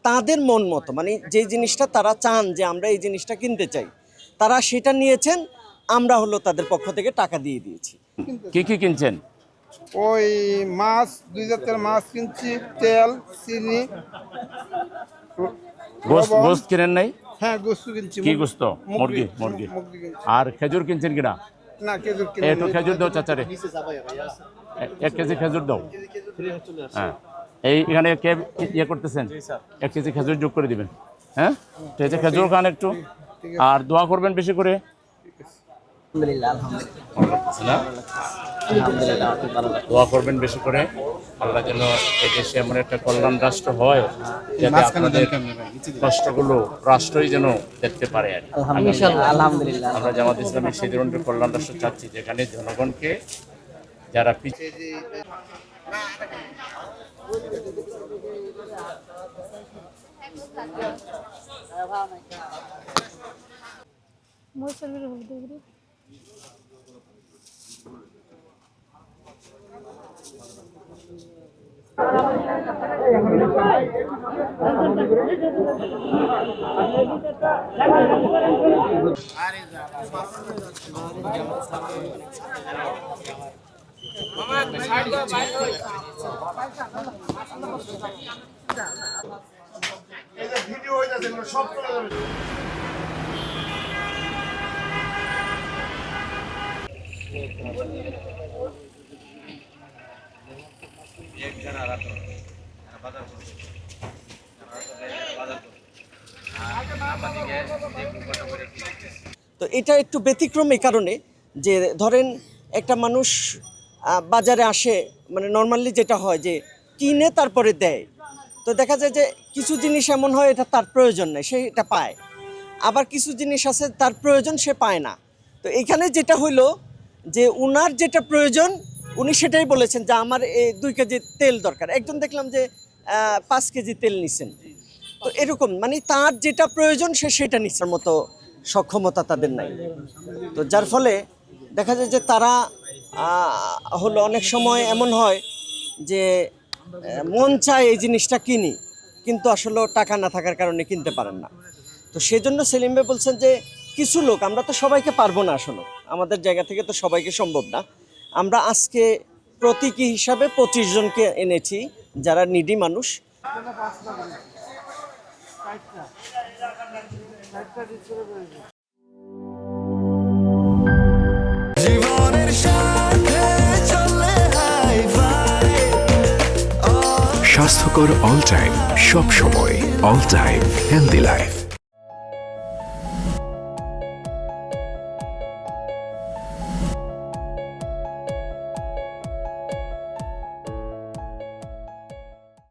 তাদের মন মতো, মানে যে জিনিসটা তারা চান যে আমরা এই জিনিসটা কিনতে চাই, তারা সেটা নিয়েছেন। আমরা হলো তাদের পক্ষ থেকে টাকা দিয়ে দিয়েছি। কি কি কিনছেন? ওই মাছ, 2 জাতের মাছ কিনছি, তেল, চিনি, গোস্ত কিনেন নাই? হ্যাঁ গোস্ত কিনছি। কি গোস্ত? মুরগি। আর খেজুর কিনছেন কিনা? না, খেজুর কিনি। একটু খেজুর দাও চাচারে, 1 কেজি খেজুর দাও। হ্যাঁ, এখানে কে ইয়ে করতেছেন? 1 কেজি খেজুর যোগ করে দিবেন। হ্যাঁ, ঠিক আছে, খেজুর খান একটু, আর দোয়া করবেন বেশি করে। দোয়া করবেন বেশি করে, আল্লাহ যেন এই দেশে এমন একটা কল্যাণ রাষ্ট্র হয় যাতে আপনাদের কষ্টগুলো রাষ্ট্রই যেন দেখতে পারে। আর আলহামদুলিল্লাহ, আমরা জামাত ইসলামী সেই ধরনের কল্যাণ রাষ্ট্র চাচ্ছি যেখানে জনগণকে যারা পিছিয়ে ভিডিও হয়ে যাচ্ছে, সব চলে যাবে। তো এটা একটু ব্যতিক্রম এই কারণে যে ধরেন একটা মানুষ বাজারে আসে, মানে নর্মালি যেটা হয় যে কিনে তারপরে দেয়। তো দেখা যায় যে কিছু জিনিস এমন হয় এটা তার প্রয়োজন নেই, সে এটা পায়। আবার কিছু জিনিস আছে তার প্রয়োজন, সে পায় না। তো এখানে যেটা হইলো যে উনার যেটা প্রয়োজন উনি সেটাই বলেছেন যে আমার 2 কেজি তেল দরকার। একজন দেখলাম যে 5 কেজি তেল নিছেন। তো এরকম মানে তার যেটা প্রয়োজন সে সেটা নিচ্ছার মতো সক্ষমতা তাদের নাই। তো যার ফলে দেখা যায় যে তারা হলো অনেক সময় এমন হয় যে মন চায় এই জিনিসটা কিনি, কিন্তু আসলে টাকা না থাকার কারণে কিনতে পারেন না। তো সেজন্য সেলিম ভাই বলছেন যে কিছু লোক, আমরা তো সবাইকে পারবো না, আসলে আমাদের জায়গা থেকে তো সবাইকে সম্ভব না। আমরা আজকে প্রতীকী হিসাবে 25 জনকে এনেছি যারা নিডি মানুষ। স্বাস্থ্যকর অল টাইম, সব সময় অল টাইম হেলদি লাইফ।